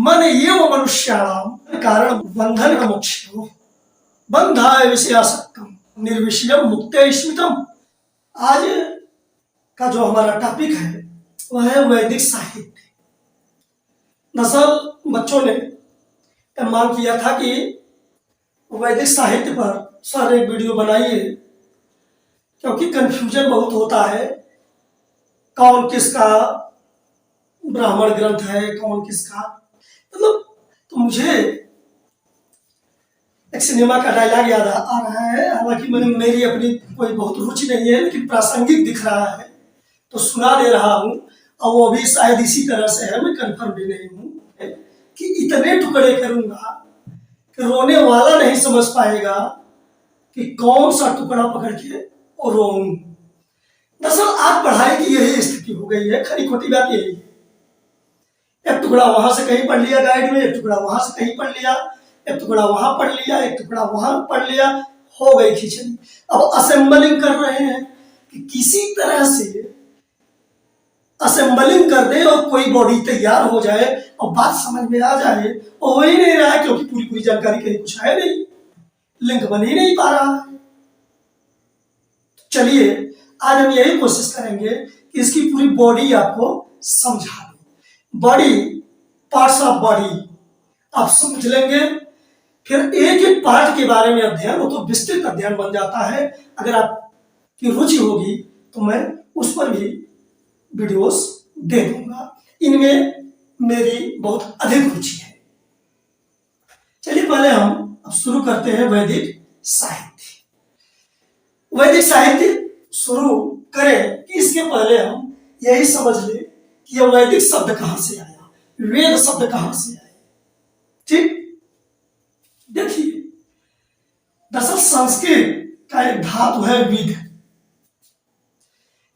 मन एव मनुष्याणाम कारण बंधन मोक्षो बंधाय विषयासक्तम निर्विषयम मुक्ते स्मितम। आज का जो हमारा टॉपिक है वह है वैदिक साहित्य। दरअसल बच्चों ने मांग किया था कि वैदिक साहित्य पर सर एक वीडियो बनाइए, क्योंकि कंफ्यूजन बहुत होता है, कौन किसका ब्राह्मण ग्रंथ है, कौन किसका, मतलब तो मुझे एक सिनेमा का डायलॉग याद आ रहा है। हालांकि मेरी अपनी कोई बहुत रुचि नहीं है, लेकिन प्रासंगिक दिख रहा है तो सुना दे रहा हूँ। और वो भी शायद इसी तरह से है, मैं कंफर्म भी नहीं हूँ, कि इतने टुकड़े करूंगा कि रोने वाला नहीं समझ पाएगा कि कौन सा टुकड़ा पकड़ के और रोऊं। दरअसल आज पढ़ाई की यही स्थिति हो गई है, खरी खोटी बात यही है। एक टुकड़ा वहां से कहीं पढ़ लिया गाइड में, एक टुकड़ा वहां से कहीं पढ़ लिया, एक टुकड़ा वहां पढ़ लिया, एक टुकड़ा वहां पढ़ लिया, हो गई खिचड़ी। अब असेंबलिंग कर रहे हैं कि किसी तरह से असेंबलिंग कर दे और कोई बॉडी तैयार हो जाए और बात समझ में आ जाए, और हो ही नहीं रहा है, क्योंकि पूरी जानकारी कहीं कुछ है नहीं, लिंक बन ही नहीं पा रहा है। चलिए आज हम यही कोशिश करेंगे कि इसकी पूरी बॉडी आपको समझा दें। बॉडी, पार्ट्स ऑफ बॉडी आप समझ लेंगे, फिर एक एक पार्ट के बारे में अध्ययन, वो तो विस्तृत अध्ययन बन जाता है। अगर आपकी रुचि होगी तो मैं उस पर भी वीडियोस दे दूंगा, इनमें मेरी बहुत अधिक रुचि है। चलिए पहले हम अब शुरू करते हैं वैदिक साहित्य। वैदिक साहित्य शुरू करें कि इसके पहले हम यही समझ लें कि यह वैदिक शब्द कहां से आया, वेद शब्द कहां से आया। ठीक, देखिए दरअसल संस्कृत का एक धातु है विद,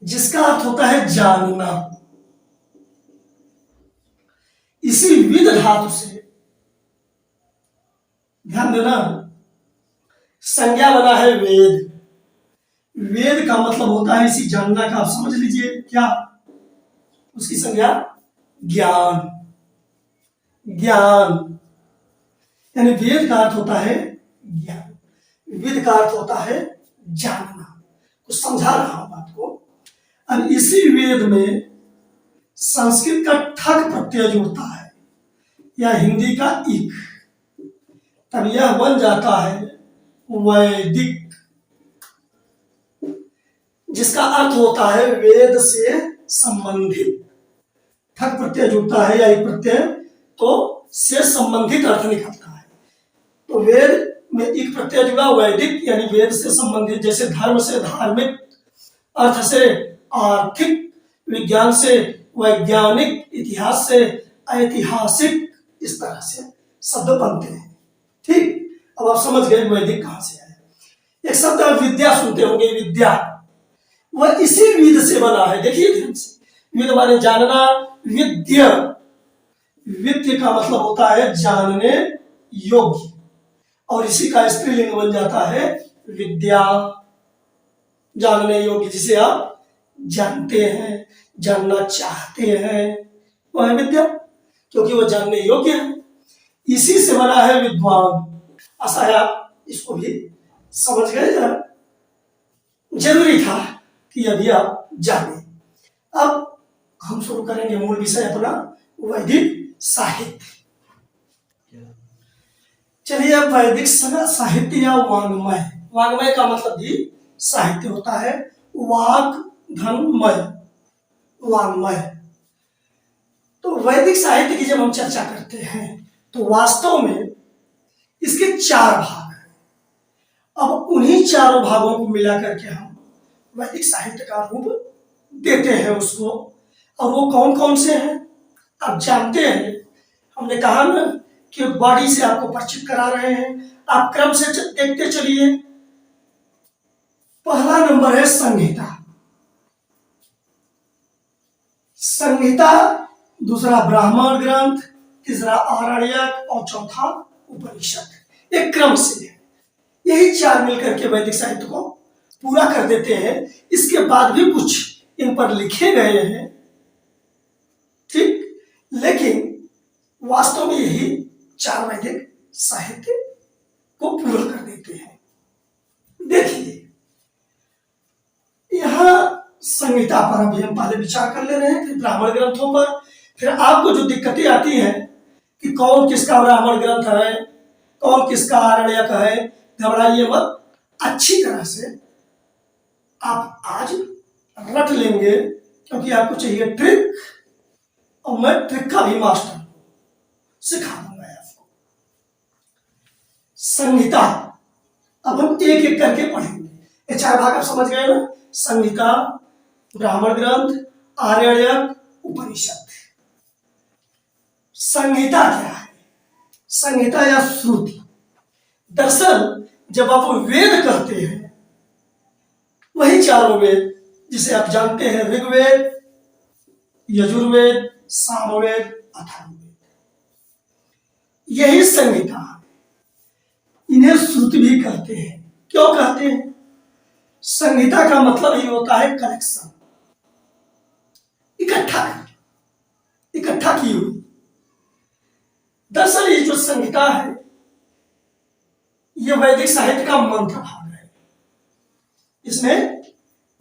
जिसका अर्थ होता है जानना। इसी विद धातु से, ध्यान देना, संज्ञा बना है वेद। वेद का मतलब होता है इसी जानना का, आप समझ लीजिए क्या, उसकी संज्ञा ज्ञान। ज्ञान यानी वेद का अर्थ होता है ज्ञान, विद का अर्थ होता है जानना। कुछ समझा रहा हूं बात को। अब इसी वेद में संस्कृत का ठक प्रत्यय जुड़ता है या हिंदी का इक, तब यह बन जाता है वैदिक, जिसका अर्थ होता है वेद से संबंधित। ठक प्रत्यय जुड़ता है या इक प्रत्यय तो से संबंधित अर्थ निकलता है। तो वेद में इक प्रत्यय जुड़ा, वैदिक यानी वेद से संबंधित, जैसे धर्म से धार्मिक, अर्थ से आर्थिक, विज्ञान से वैज्ञानिक, इतिहास से ऐतिहासिक, इस तरह से शब्द बनते हैं। ठीक, अब आप समझ गए वैदिक कहां से आया। एक शब्द विद्या सुनते होंगे, विद्या, वह इसी विद से बना है। देखिए ध्यान से, विद माने जानना, विद्य, विद्य का मतलब होता है जानने योग्य, और इसी का स्त्रीलिंग बन जाता है विद्या, जानने योग्य, जिसे आप जानते हैं, जानना चाहते हैं, वह है विद्या, क्योंकि वह जानने योग्य है। इसी से बना है विद्वान। आशा है आप इसको भी समझ गए, जरूरी था कि अभी आप जाने। अब हम शुरू करेंगे मूल विषय अपना, वैदिक साहित्य। चलिए अब वैदिक साहित्य या वाङ्मय, वाङ्मय का मतलब भी साहित्य होता है, वाक धनमय, वाङ्मय। तो वैदिक साहित्य की जब हम चर्चा करते हैं तो वास्तव में इसके चार भाग हैं। अब उन्हीं चारों भागों को मिला करके हम वैदिक साहित्य का रूप देते हैं उसको। और वो कौन कौन से हैं आप जानते हैं, हमने कहा ना कि बॉडी से आपको परिचित करा रहे हैं, आप क्रम से देखते चलिए। पहला नंबर है संहिता। संहिता, दूसरा ब्राह्मण ग्रंथ, तीसरा आरण्यक और चौथा उपनिषद। एक क्रम से यही चार मिलकर के वैदिक साहित्य को पूरा कर देते हैं। इसके बाद भी कुछ इन पर लिखे गए हैं, ठीक, लेकिन वास्तव में यही 4 वैदिक साहित्य को पूरा कर देते हैं। देखिए यहां संहिता पर अभी हम पहले विचार कर ले रहे हैं, फिर ब्राह्मण ग्रंथों पर, फिर आपको जो दिक्कतें आती हैं कि कौन किसका ब्राह्मण ग्रंथ है, कौन किसका आरण्यक है, घबराइए मत, अच्छी तरह से आप आज रट लेंगे, क्योंकि आपको चाहिए ट्रिक, और मैं ट्रिक का भी मास्टर सिखा दूंगा आपको। संहिता अब हम एक एक करके पढ़ेंगे। ये 4 भाग आप समझ गए ना, संहिता, ब्राह्मण ग्रंथ, आरण्यक, उपनिषद। संहिता क्या है? संहिता या श्रुति, दरअसल जब आप वेद कहते हैं, वही 4 वेद जिसे आप जानते हैं, ऋग्वेद, यजुर्वेद, सामवेद, अथर्ववेद, यही संहिता है। इन्हें श्रुति भी कहते हैं। क्यों कहते हैं? संहिता का मतलब ही होता है कलेक्शन, इकट्ठा की हुई। दरअसल ये जो संहिता है, यह वैदिक साहित्य का मंत्र भाग है। इसमें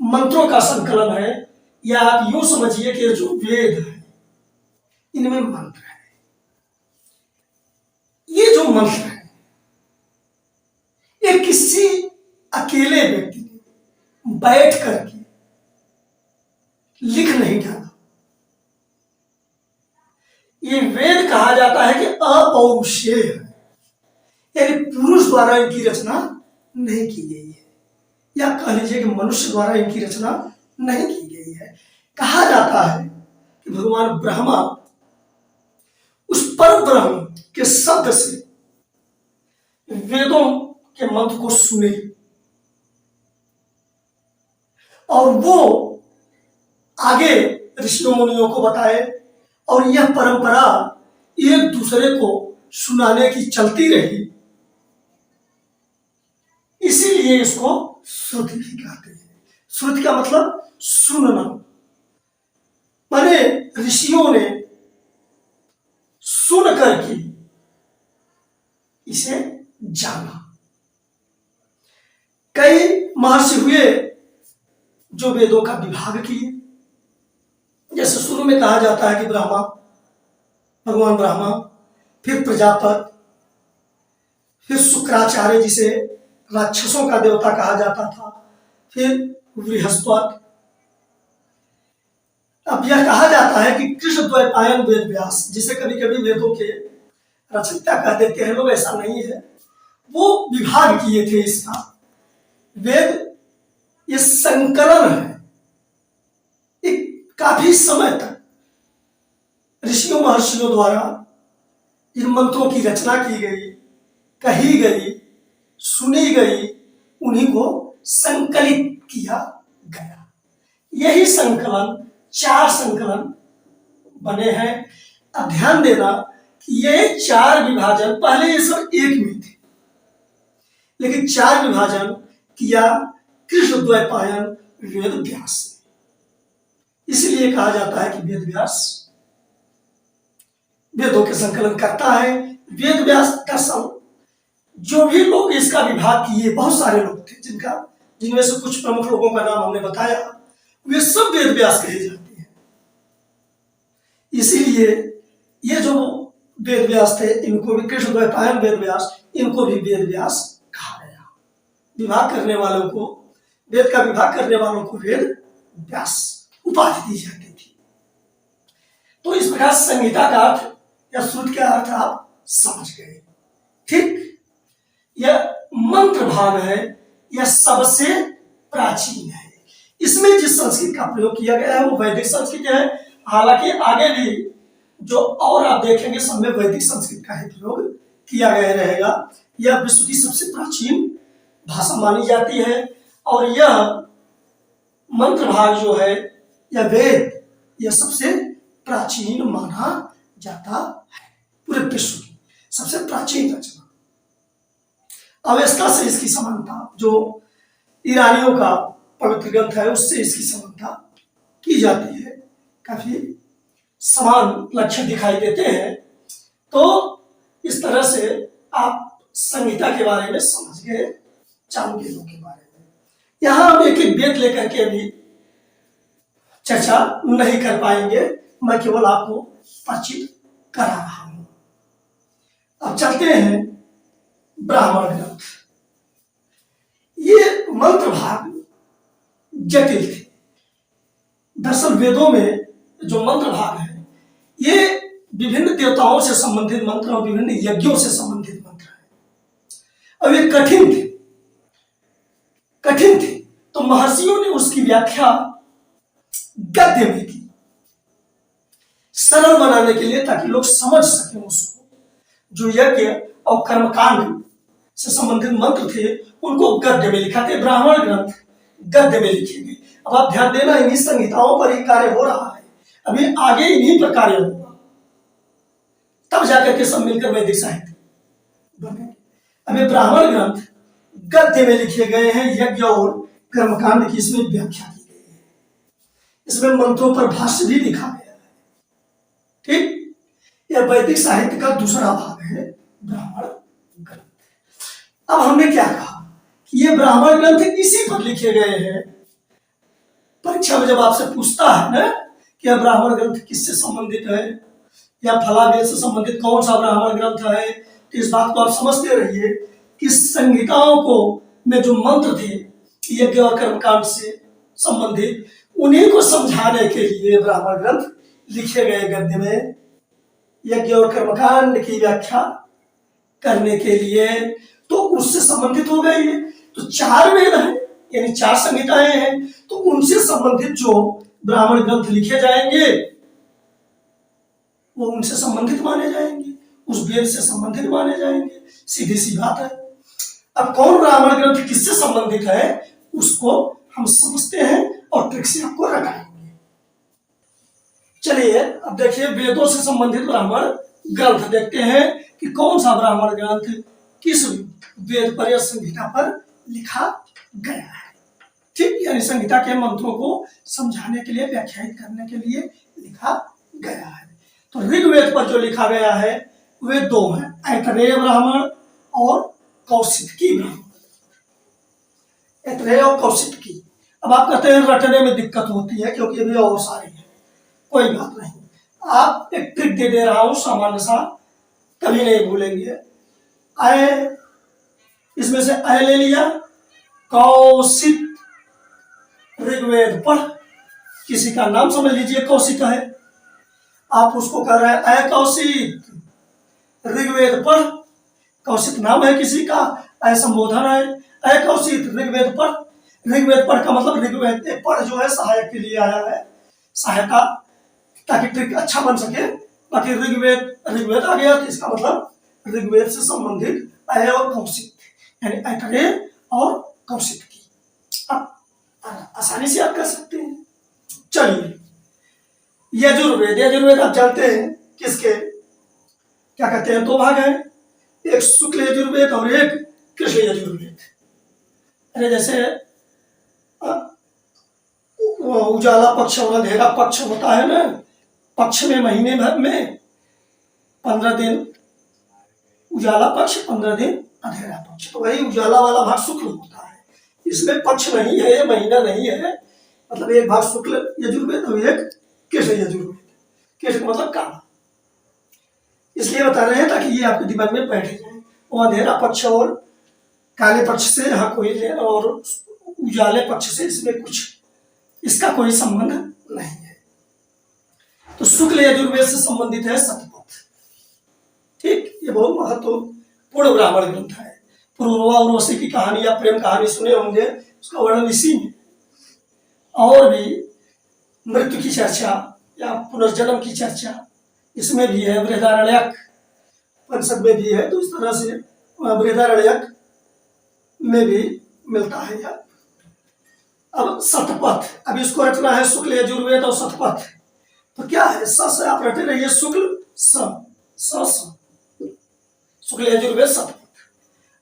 मंत्रों का संकलन है, या आप यूं समझिए कि जो वेद है इनमें मंत्र है। ये जो मंत्र है, ये किसी अकेले व्यक्ति ने बैठ करके लिख नहीं डाला। ये वेद कहा जाता है कि अपौरुषेय है, यानी पुरुष द्वारा इनकी रचना नहीं की गई है, या कह लीजिए कि मनुष्य द्वारा इनकी रचना नहीं की गई है। कहा जाता है कि भगवान ब्रह्मा उस पर ब्रह्म के शब्द से वेदों के मंत्र को सुने, और वो आगे ऋषियों मुनियों को बताए, और यह परंपरा एक दूसरे को सुनाने की चलती रही। इसीलिए इसको श्रुति भी कहते हैं। श्रुति का मतलब सुनना, माने ऋषियों ने सुन करके इसे जाना। कई महर्षि हुए जो वेदों का विभाग किए। जैसे शुरू में कहा जाता है कि ब्रह्मा, भगवान ब्रह्मा, फिर प्रजापति, फिर शुक्राचार्य जिसे राक्षसों का देवता कहा जाता था, फिर बृहस्पति। अब यह कहा जाता है कि कृष्ण द्वैपायन वेद व्यास, जिसे कभी कभी वेदों के रचयिता कह देते हैं लोग, ऐसा नहीं है, वो विभाग किए थे इसका। वेद ये संकलन है। एक काफी समय तक ऋषियों महर्षियों द्वारा इन मंत्रों की रचना की गई, कही गई, सुनी गई, उन्हीं को संकलित किया गया। यही संकलन 4 संकलन बने हैं। अब ध्यान देना कि ये 4 विभाजन, पहले ये सब एक में थे, लेकिन 4 विभाजन किया कृष्ण द्वैपायन वेद व्यास ने। इसलिए कहा जाता है कि वेद व्यास वेदों के संकलन करता है। वेद व्यास का जो भी लोग इसका विभाग किए, बहुत सारे लोग थे, जिनमें से कुछ प्रमुख लोगों का नाम हमने बताया, वे सब वेद व्यास कहे जाते हैं। इसीलिए ये जो वेद व्यास थे, इनको भी कृष्ण द्वैपायन वेद व्यास, इनको भी वेद व्यास कहा गया। विभाग करने वालों को, वेद का विभाग करने वालों को वेद व्यास उपाधि दी जाती थी। तो इस प्रकार संहिता का अर्थ या श्रुति का अर्थ आप समझ गए। ठीक, यह मंत्र भाग है, यह सबसे प्राचीन है। इसमें जिस संस्कृत का प्रयोग किया गया है वो वैदिक संस्कृत है। हालांकि आगे भी जो और आप देखेंगे सब में वैदिक संस्कृत का ही प्रयोग किया गया रहेगा। यह विश्व की सबसे प्राचीन भाषा मानी जाती है, और यह मंत्र भाग जो है, यह वेद, यह सबसे प्राचीन माना जाता है। पूरे विश्व की सबसे प्राचीन रचना। अवस्था से इसकी समानता, जो ईरानियों का पवित्र ग्रंथ है उससे इसकी समानता की जाती है। काफी समान लक्षण दिखाई देते हैं। तो इस तरह से आप संहिता के बारे में समझ गए, चारों वेदों के बारे में। यहां हम एक एक वेद लेकर के अभी चर्चा नहीं कर पाएंगे, मैं केवल आपको परिचित करा रहा हूं। अब चलते हैं ब्राह्मण ग्रंथ। ये मंत्र भाग जटिल थे। दरअसल वेदों में जो मंत्र भाग है ये विभिन्न देवताओं से संबंधित मंत्र और विभिन्न यज्ञों से संबंधित मंत्र है। अब ये कठिन थे, तो महर्षियों ने उसकी व्याख्या गद्य में की, सरल बनाने के लिए, ताकि लोग समझ सकें उसको। जो यज्ञ और कर्मकांड से संबंधित मंत्र थे उनको गद्य में लिखा थे। ब्राह्मण ग्रंथ गद्य में लिखे गए। अब आप ध्यान देना, इन्हीं संहिताओं पर ही कार्य हो रहा है, अभी आगे इन्हीं पर कार्य होगा, तब जाकर के सब मिलकर वैदिक साहित्य बने। अभी ब्राह्मण ग्रंथ गद्य में लिखे गए हैं। यज्ञ और कर्मकांड की इसमें व्याख्या की गई है, इसमें मंत्रों पर भाष्य भी लिखा गया है। ठीक, यह वैदिक साहित्य का दूसरा भाग है, ब्राह्मण ग्रंथ। अब हमने क्या कहा कि ये ब्राह्मण ग्रंथ इसी पर लिखे गए हैं। परीक्षा में जब आपसे पूछता है ना कि यह ब्राह्मण ग्रंथ किससे संबंधित है या फला वेद से संबंधित कौन सा ब्राह्मण ग्रंथ है, तो इस बात को आप समझते रहिए कि संहिताओं को में जो मंत्र थे यज्ञ और कर्मकांड से संबंधित, उन्हीं को समझाने के लिए ब्राह्मण ग्रंथ लिखे गए गद्य में। यज्ञ और कर्मकांड की व्याख्या करने के लिए, तो उससे संबंधित हो गए ये। तो 4 वेद हैं, यानी 4 संहिताएं हैं, तो उनसे संबंधित जो ब्राह्मण ग्रंथ लिखे जाएंगे वो उनसे संबंधित माने जाएंगे, उस वेद से संबंधित माने जाएंगे। सीधी सी बात है। अब कौन ब्राह्मण ग्रंथ किससे संबंधित है उसको हम समझते हैं और ट्रिक से आपको रटाएंगे। चलिए अब देखिए, वेदों से संबंधित ब्राह्मण ग्रंथ देखते हैं कि कौन सा ब्राह्मण ग्रंथ किस वेद पर या संहिता पर लिखा गया है। ठीक, यानी संहिता के मंत्रों को समझाने के लिए, व्याख्यायित करने के लिए लिखा गया है। तो ऋग्वेद पर जो लिखा गया है वे 2 हैं, ऐतरेय ब्राह्मण और कौशिकी ब्राह्मण। ऐतरेय और कौशिकी। अब आप कहते हैं रटने में दिक्कत होती है क्योंकि अभी और सारे हैं, कोई बात नहीं, आप एक ट्रिक दे रहा हूं सामान्य सा, कभी नहीं भूलेंगे। आय, इसमें से आय ले लिया, कौशिक ऋग्वेद पढ़, किसी का नाम समझ लीजिए कौशिक है, आप उसको कह रहे हैं अय कौशिक ऋग्वेद पढ़। कौशिक नाम है किसी का, अय संबोधन है, अय कौशिक ऋग्वेद पढ़। ऋग्वेद पढ़ का मतलब ऋग्वेद पढ़ जो है सहायक के लिए आया है, सहायता, ताकि ट्रिक अच्छा बन सके। बाकी ऋग्वेद आ गया तो इसका मतलब ऋग्वेद से संबंधित अय और कौशिक, यानी ऐतरेय और कौशिक की आप आसानी से आप कर सकते हैं। चलिए, यजुर्वेद आप जानते हैं किसके क्या कहते हैं, 2 भाग हैं, एक शुक्ल यजुर्वेद और एक कृष्ण यजुर्वेद। अरे जैसे उजाला पक्ष और अंधेरा पक्ष होता है ना, पक्ष में महीने भर में 15 दिन उजाला पक्ष, 15 दिन अंधेरा पक्ष, तो वही उजाला वाला भाग शुक्ल होता है। इसमें पक्ष नहीं है, ये महीना नहीं है, मतलब एक भाग शुक्ल यजुर्वेद और एक कृष्ण यजुर्वेद। कृष्ण मतलब काला, इसलिए बता रहे हैं ताकि ये आपके दिमाग में बैठ जाए। वो अंधेरा पक्ष और काले पक्ष से यहाँ कोई, और उजाले पक्ष से इसमें कुछ इसका कोई संबंध नहीं है। तो शुक्ल यजुर्वेद से संबंधित है शतपथ। ठीक, ये बहुत महत्वपूर्ण ब्राह्मण ग्रंथ है। पुरूरवा उर्वशी की कहानी या प्रेम कहानी सुने होंगे, उसका वर्णन इसी में। और भी मृत्यु की चर्चा या पुनर्जन्म की चर्चा इसमें भी है। बृहदारण्यक परिषद में भी है, तो इस तरह से बृहदारण्यक में भी मिलता है यह। अब शतपथ, अब इसको रटना है, शुक्ल यजुर्वेद और शतपथ। तो क्या है, स से आप रटे रहिए, शुक्ल स शुक्ल यजुर्वेद शतपथ।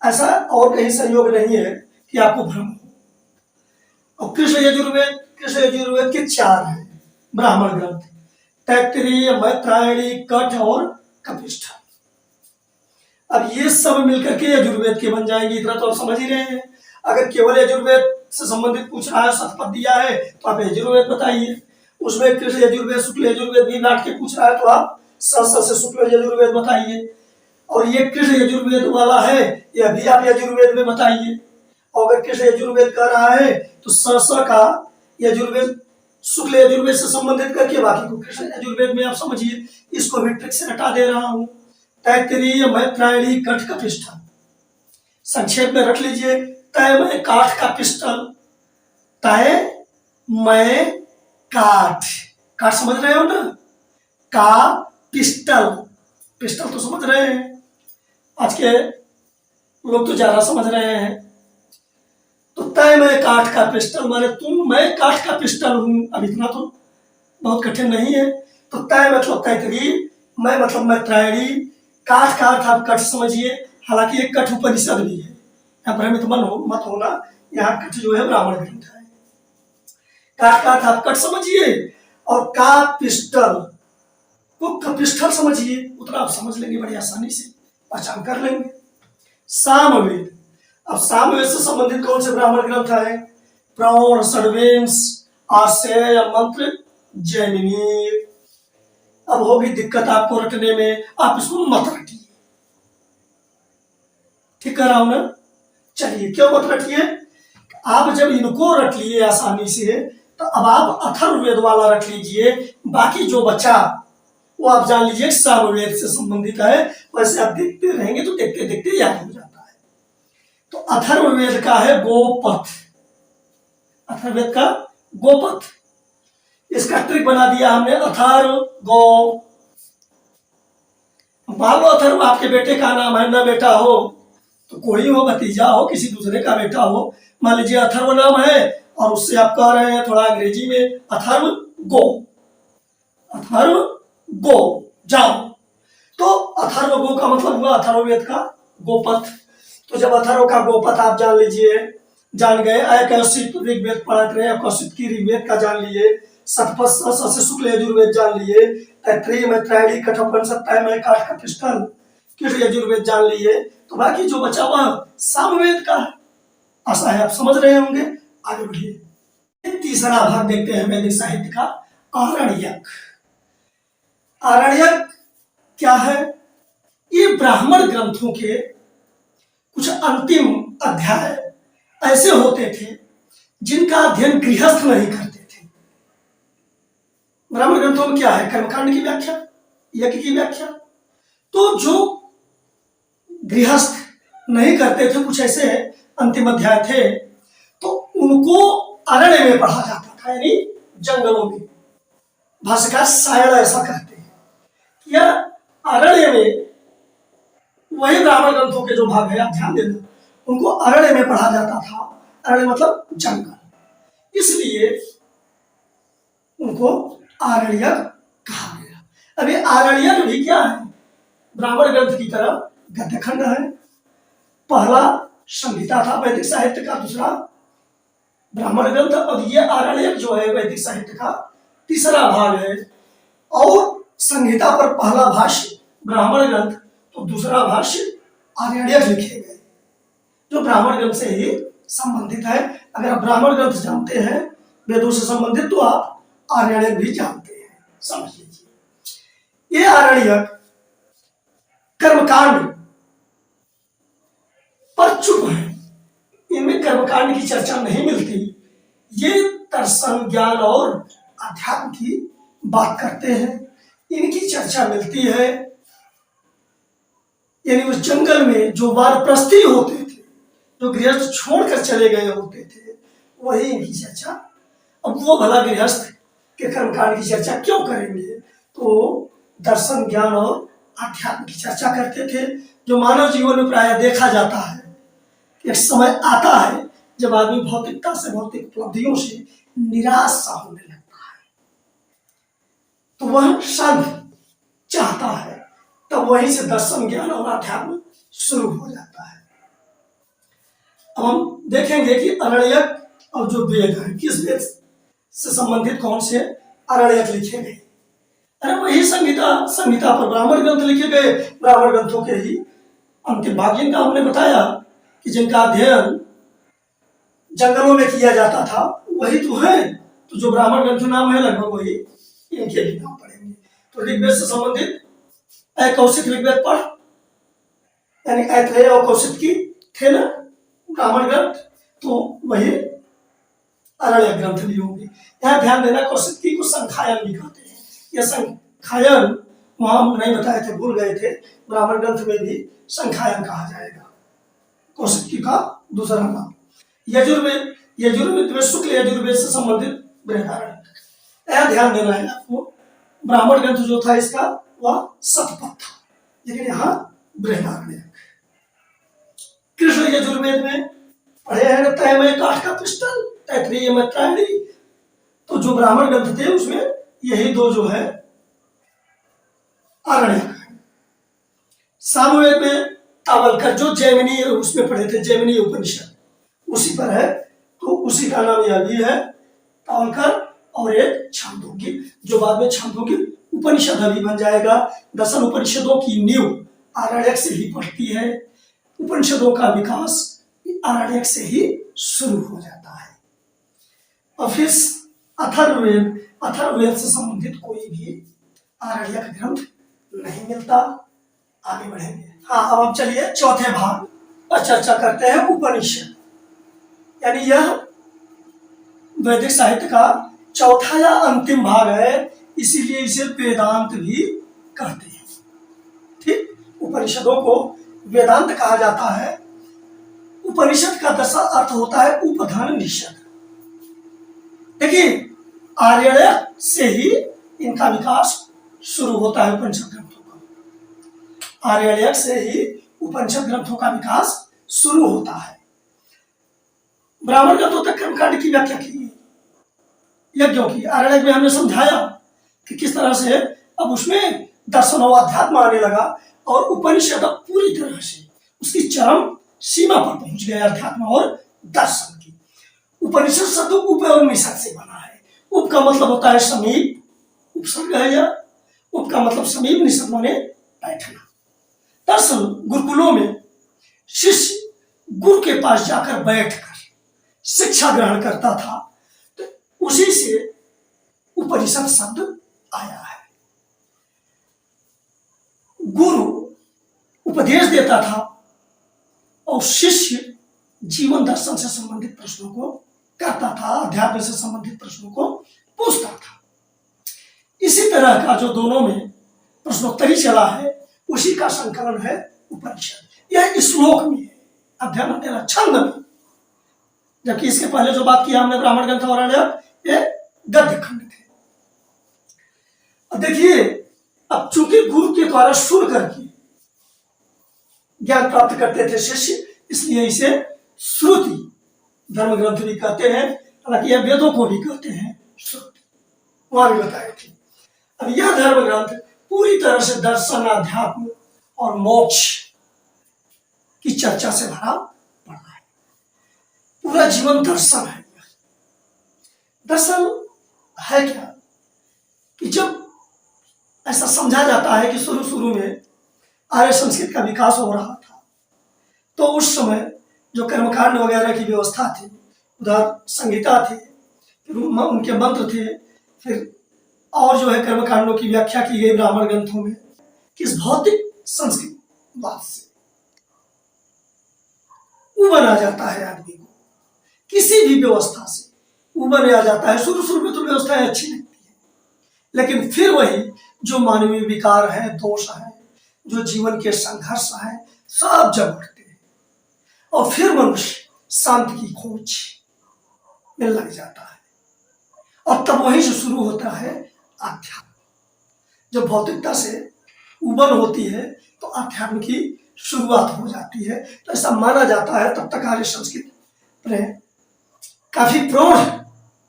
ऐसा और कहीं संयोग नहीं है कि आपको भ्रम हो। और कृष्ण यजुर्वेद के 4 हैं ब्राह्मण ग्रंथ, तैत्तिरीय, मैत्रायणी, कठ और कपिष्ठ। अब ये सब मिलकर के यजुर्वेद के बन जाएंगे, इतना तो आप समझ ही रहे हैं। अगर केवल यजुर्वेद से संबंधित पूछ रहा है, शतपथ दिया है, तो आप यजुर्वेद बताइए। उसमें कृष्ण यजुर्वेद, शुक्ल यजुर्वेद भी बांट के पूछ रहा है, तो आप स से शुक्ल यजुर्वेद बताइए। और ये कृष्ण यजुर्वेद वाला है, यह भी आप यजुर्वेद में बताइए। और अगर कृष्ण यजुर्वेद कर रहा है तो स का यजुर्वेद शुक्ल यजुर्वेद से संबंधित करके बाकी को कृष्ण यजुर्वेद में आप समझिए। इसको भी ट्रिक से हटा दे रहा हूं। तैत्तिरीय मैत्रायणी कठ का पिष्ठल, संक्षेप में रख लीजिए, तैमय काठ का पिस्टल। तैमय काठ, काठ समझ रहे हो ना, का पिस्टल, पिस्टल तो समझ रहे हैं। आज के लोग तो ज्यादा समझ रहे हैं। तो तैमय काठ का पिस्टल माने तुम, मैं काठ का पिस्टल हूं। अब इतना तो बहुत कठिन नहीं है। तो तय मतलब तैतरीय, मैं मतलब मैत्रायणी, काठ का अर्थ आप कठ समझिए। हालांकि एक कठ उपनिषद भी है, यहाँ भ्रमित मत होना, यहाँ कठ जो है ब्राह्मण ग्रंथ है। काठ का अर्थ आप कठ समझिए और का पिस्टल को पिस्टल समझिए, उतना आप समझ लेंगे, बड़ी आसानी से पहचान कर लेंगे। सामवेद, अब सामवेद से संबंधित कौन से ब्राह्मण ग्रंथ है? प्रौढ़, षड्विंश, आशय, मंत्र, जैमिनी। अब होगी दिक्कत आपको रटने में, आप इसको मत रटिए। ठीक कर रहा हूं ना? चलिए, क्यों मत रटिए? आप जब इनको रट लिए आसानी से, तो अब आप अथर्ववेद वाला रख लीजिए। बाकी जो बचा वो आप जान लीजिए सामवेद से संबंधित है। वैसे आप देखते रहेंगे तो देखते देखते याद हो जाता है। तो अथर्ववेद का है गोपथ, अथर्ववेद का गोपथ, इसका ट्रिक बना दिया हमने, अथर्व गो। मान लो अथर्व आपके बेटे का नाम है, ना बेटा हो तो कोई हो, भतीजा हो, किसी दूसरे का बेटा हो, मान लीजिए अथर्व नाम है और उससे आप कह रहे हैं थोड़ा अंग्रेजी में, अथर्व गो, अथर्व गो जाओ। तो अथर्व गो का मतलब हुआ अथर्ववेद का गोपथ। तो जब अथर्व का गोपथ आप जान लीजिए, जान गए, अकौशिक ऋग्वेद पढ़ रहे, अकौशिक की ऋग्वेद का जान लिए, शतपथ से शुक्ल यजुर्वेद जान लिए, तैत्तिरीय मैत्रायणी कठोपनिषद, तैमय काठ का पिस्टल, कृष्ण यजुर्वेद जान लिए, तो बाकी जो बचा हुआ सामवेद का है। आशा है आप समझ रहे होंगे। आगे बढ़िए, तीसरा भाग देखते हैं वैदिक साहित्य का, आरण्यक। आरण्यक क्या है? ये ब्राह्मण ग्रंथों के कुछ अंतिम अध्याय ऐसे होते थे जिनका अध्ययन गृहस्थ नहीं करते थे। ब्राह्मण ग्रंथों में क्या है? कर्मकांड की व्याख्या, यज्ञ की व्याख्या। तो जो गृहस्थ नहीं करते थे, कुछ ऐसे अंतिम अध्याय थे, तो उनको अरण्य में पढ़ा जाता था, यानी जंगलों में। भाष्यकार शायद ऐसा कहते हैं, या अरण्य में वही ब्राह्मण ग्रंथों के जो भाग है, आप ध्यान देना, उनको अरण्य में पढ़ा जाता था। अरण्य मतलब जंगल, इसलिए उनको आरण्यक कहा गया। अब ये आरण्यक भी क्या है? ब्राह्मण ग्रंथ की तरह गद्य खंड है। पहला संहिता था वैदिक साहित्य का, दूसरा ब्राह्मण ग्रंथ, और ये आरण्यक जो है वैदिक साहित्य का तीसरा भाग है। और संहिता पर पहला भाष्य ब्राह्मण ग्रंथ, तो दूसरा भाष्य आरण्यक लिखे गए, जो ब्राह्मण ग्रंथ से ही संबंधित है। अगर आप ब्राह्मण ग्रंथ जानते हैं वेदों से संबंधित, तो आप आरण्यक भी जानते हैं, समझ लीजिए। ये आरण्यक कर्मकांड पर चुप है, इनमें कर्मकांड की चर्चा नहीं मिलती। ये दर्शन, ज्ञान और अध्यात्म की बात करते हैं, इनकी चर्चा मिलती है। यानी उस जंगल में जो वानप्रस्थी होते थे, जो गृहस्थ छोड़कर चले गए होते थे, वही इनकी चर्चा। अब वो भला गृहस्थ के कर्मकांड की चर्चा क्यों करेंगे? तो दर्शन, ज्ञान और आध्यात्म की चर्चा करते थे, जो मानव जीवन में प्रायः देखा जाता है। एक समय आता है जब आदमी भौतिकता से, भौतिक उपलब्धियों से निराश सा होने लगता है, तो वह शांति चाहता है, तब वहीं से दर्शन, ज्ञान और आध्यात्म शुरू हो जाता है। अब हम देखेंगे कि अरण्यक और जो वेद है, किस वेद से संबंधित कौन से अरण्यक लिखे गए। अरे वही संहिता, संहिता पर ब्राह्मण ग्रंथ लिखे गए, ब्राह्मण ग्रंथों के ही अंतिम भाग जिनका हमने बताया कि जिनका अध्ययन जंगलों में किया जाता था वही तो है। तो जो ब्राह्मण ग्रंथ नाम है लगभग वही इनके भी नाम पड़ेंगे। तो ऋग्वेद से संबंधित कौशिक ऋग्वेद पढ़, यानी ऐतरेय और कौशिक की थे ना ब्राह्मण ग्रंथ, तो वही अरण्य ग्रंथ भी होंगे। यहाँ ध्यान देना कौशिकी को संखायन भी कहते हैं। यह संखायन वहां हम नहीं बताए थे, भूल गए थे। ब्राह्मण ग्रंथ में भी संखायन कहा जाएगा कौशिकी का दूसरा नाम। यजुर्वेद, यजुर्वेद में शुक्ल यजुर्वेद से संबंधित बृहदारण्यक। यह ध्यान देना है आपको, ब्राह्मण ग्रंथ जो था इसका वह शतपथ था, लेकिन यहाँ बृहदारण्यक। कृष्ण यजुर्वेद में पढ़े हैं न, तैमय काठ का पिस्टल, तैतरीय में त्रायणी। तो जो ब्राह्मण ग्रंथ थे उसमें यही दो जो है आरण्यक है। सामवेद में तावलकर जो जैमिनी उसमें पढ़े थे, जैमिनी उपनिषद उसी पर है, तो उसी का नाम यह भी है तावलकर। और एक छांदोग्य जो बाद में छांदोग्य उपनिषद अभी बन जाएगा। 10 उपनिषदों की नींव आरण्यक से ही पड़ती है। उपनिषदों का विकास आरण्यक से ही शुरू हो जाता है। और फिर अथर्ववेद, अथर्ववेद से संबंधित कोई भी आरण्यक ग्रंथ नहीं मिलता। आगे बढ़ेंगे। हाँ, अब हम चलिए चौथे भाग पर चर्चा करते हैं, उपनिषद। यानी यह वैदिक साहित्य का चौथा या अंतिम भाग है, इसीलिए इसे वेदांत भी कहते हैं। ठीक, उपनिषदों को वेदांत कहा जाता है। उपनिषद का दशा अर्थ होता है उपधन निषद। देखिए, आर्यण्यक से ही इनका विकास शुरू होता है। उपनिषद ग्रंथों का आर्यण्यक से ही उपनिषद ग्रंथों का विकास शुरू होता है। ब्राह्मण ग्रंथों तक कर्मकांड की व्याख्या की, यज्ञों की। आरण्यक में हमने समझाया कि किस तरह से अब उसमें दर्शन और अध्यात्म आने लगा, और उपनिषद पूरी तरह से उसकी चरम सीमा पर पहुंच गया, अध्यात्म और दर्शन की। उपनिषद शब्द उप और निषद से बना है। उप का मतलब होता है समीप, उपसर्ग है यह। उप का मतलब समीप, निषद माने बैठना। दर्शन गुरुकुलों में शिष्य गुरु के पास जाकर बैठकर शिक्षा ग्रहण करता था, तो उसी से उपनिषद शब्द आया है। गुरु उपदेश देता था और शिष्य जीवन दर्शन से संबंधित प्रश्नों को करता था, अध्यात्म से संबंधित प्रश्नों को पूछता था। इसी तरह का जो दोनों में प्रश्नोत्तरी चला है, उसी का संकलन है उपनिषद। यह श्लोक में है, अध्ययन देना छंद में। जबकि इसके पहले जो बात किया हमने ब्राह्मण ग्रंथ और आरण्यक, ये गद्य खंड थे। अब देखिए, अब चूंकि गुरु के द्वारा सुन करके ज्ञान प्राप्त करते थे शिष्य, इसलिए इसे श्रुति धर्म ग्रंथ भी कहते हैं। हालांकि यह वेदों को भी कहते हैं श्रुति, वहां भी बताए थे। अब यह धर्म ग्रंथ पूरी तरह से दर्शन, अध्यात्म और मोक्ष की चर्चा से भरा पड़ा है। पूरा जीवन दर्शन है। दर्शन है क्या कि जब ऐसा समझा जाता है कि शुरू में आर्य संस्कृत का विकास हो रहा था, तो उस समय जो कर्मकांड वगैरह की व्यवस्था थी, उधर संहिता थी, फिर उनके मंत्र थे, फिर और जो है कर्मकांडों की व्याख्या की गई ब्राह्मण ग्रंथों में। किस भौतिक संस्कृत बात से उबन आ जाता है आदमी को, किसी भी व्यवस्था से उबन आ जाता है। शुरू में तो व्यवस्थाएं अच्छी लगती है, लेकिन फिर वही जो मानवीय विकार है, दोष है, जो जीवन के संघर्ष है, सब जग उठते हैं और फिर मनुष्य शांति की खोज में लग जाता है। और तब वही जो शुरू होता है अध्यात्म। जब भौतिकता से उबन होती है तो अध्यात्म की शुरुआत हो जाती है। तो ऐसा माना जाता है तब तक आर्य संस्कृत काफी प्रौढ़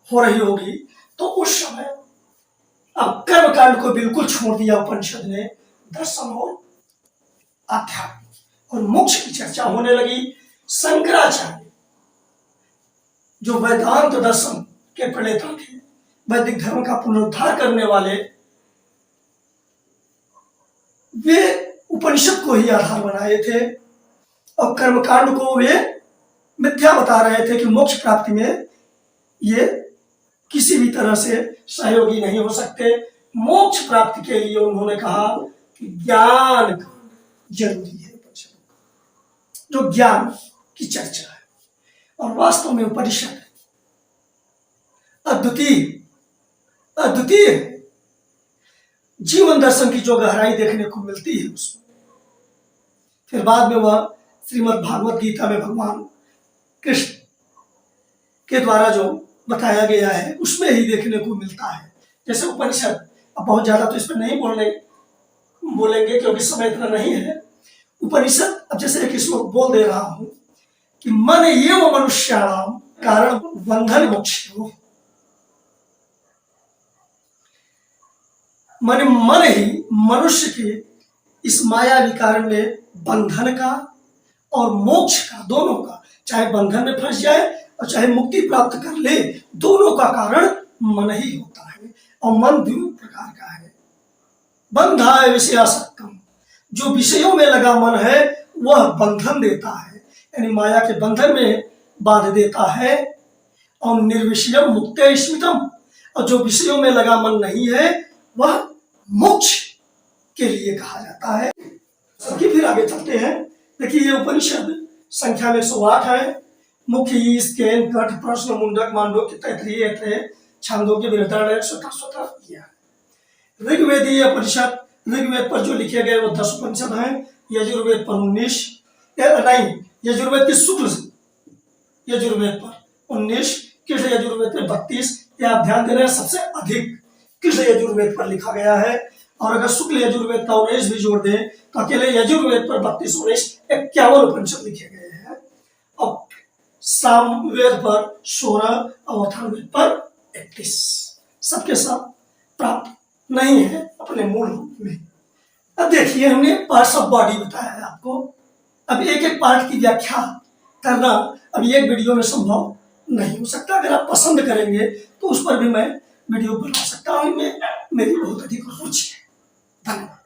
हो रही होगी। तो उस समय अब कर्मकांड को बिल्कुल छोड़ दिया उपनिषद ने, दर्शन और अध्यात्म और मोक्ष की चर्चा होने लगी। शंकराचार्य जो वेदांत दर्शन के प्रणेता थे, वैदिक धर्म का पुनरुद्धार करने वाले, वे उपनिषद को ही आधार बनाए थे। और कर्मकांड को वे मिथ्या बता रहे थे कि मोक्ष प्राप्ति में ये किसी भी तरह से सहयोगी नहीं हो सकते। मोक्ष प्राप्ति के लिए उन्होंने कहा कि ज्ञान जरूरी है, जो ज्ञान की चर्चा है। और वास्तव में उपनिषद अद्वितीय जीवन दर्शन की जो गहराई देखने को मिलती है उसमें। फिर बाद में वह श्रीमद् भागवत गीता में भगवान कृष्ण के द्वारा जो बताया गया है उसमें ही देखने को मिलता है। जैसे उपनिषद, अब बहुत ज्यादा तो इस पर नहीं बोलेंगे क्योंकि समय इतना नहीं है। उपनिषद, अब जैसे एक श्लोक बोल दे रहा हूं कि मन एव मनुष्याणाम कारण बंधन मोक्षो, मन ही मनुष्य के इस माया विकार में बंधन का और मोक्ष का, दोनों का, चाहे बंधन में फंस जाए और चाहे मुक्ति प्राप्त कर ले, दोनों का कारण मन ही होता है। और मन दो प्रकार का है। बंधाय विषयासक्तम, जो विषयों में लगा मन है वह बंधन देता है, यानी माया के बंधन में बांध देता है। और निर्विषयम मुक्ते स्मितम, और जो विषयों में लगा मन नहीं है वह मोक्ष के लिए कहा जाता है। फिर आगे चलते हैं। देखिए ये उपनिषद संख्या में 108 है। मुख्य ईस केन कठ प्रश्न मुंडक मांडो की तैतरीय छांदोग्य बृहदारण्यक 117 किया है। ऋग्वेदीय उपनिषद, ऋग्वेद पर जो लिखे गए वो 10 उपनिषद हैं। यजुर्वेद पर 19, नहीं यजुर्वेद की शुक्ल यजुर्वेद पर 19, कृष्ण यजुर्वेद पर 32। ये आप ध्यान दे रहे हैं, सबसे अधिक कृष्ण यजुर्वेद पर लिखा गया है। और अगर शुक्ल यजुर्वेद का 19 भी जोड़ दें तो अकेले यजुर्वेद पर 32, 19, 51 उपनिषद लिखे गए हैं। और सामवेद पर 16 और अथर्ववेद पर 31, सबके सब प्राप्त नहीं है अपने मूल रूप में। अब देखिए हमने पार्ट्स ऑफ बॉडी बताया है आपको। अब एक एक पार्ट की व्याख्या करना अब एक वीडियो में संभव नहीं हो सकता। अगर आप पसंद करेंगे तो उस पर भी मैं वीडियो बना सकता हूँ। इनमें मेरी बहुत अधिक रुचि है। धन्यवाद।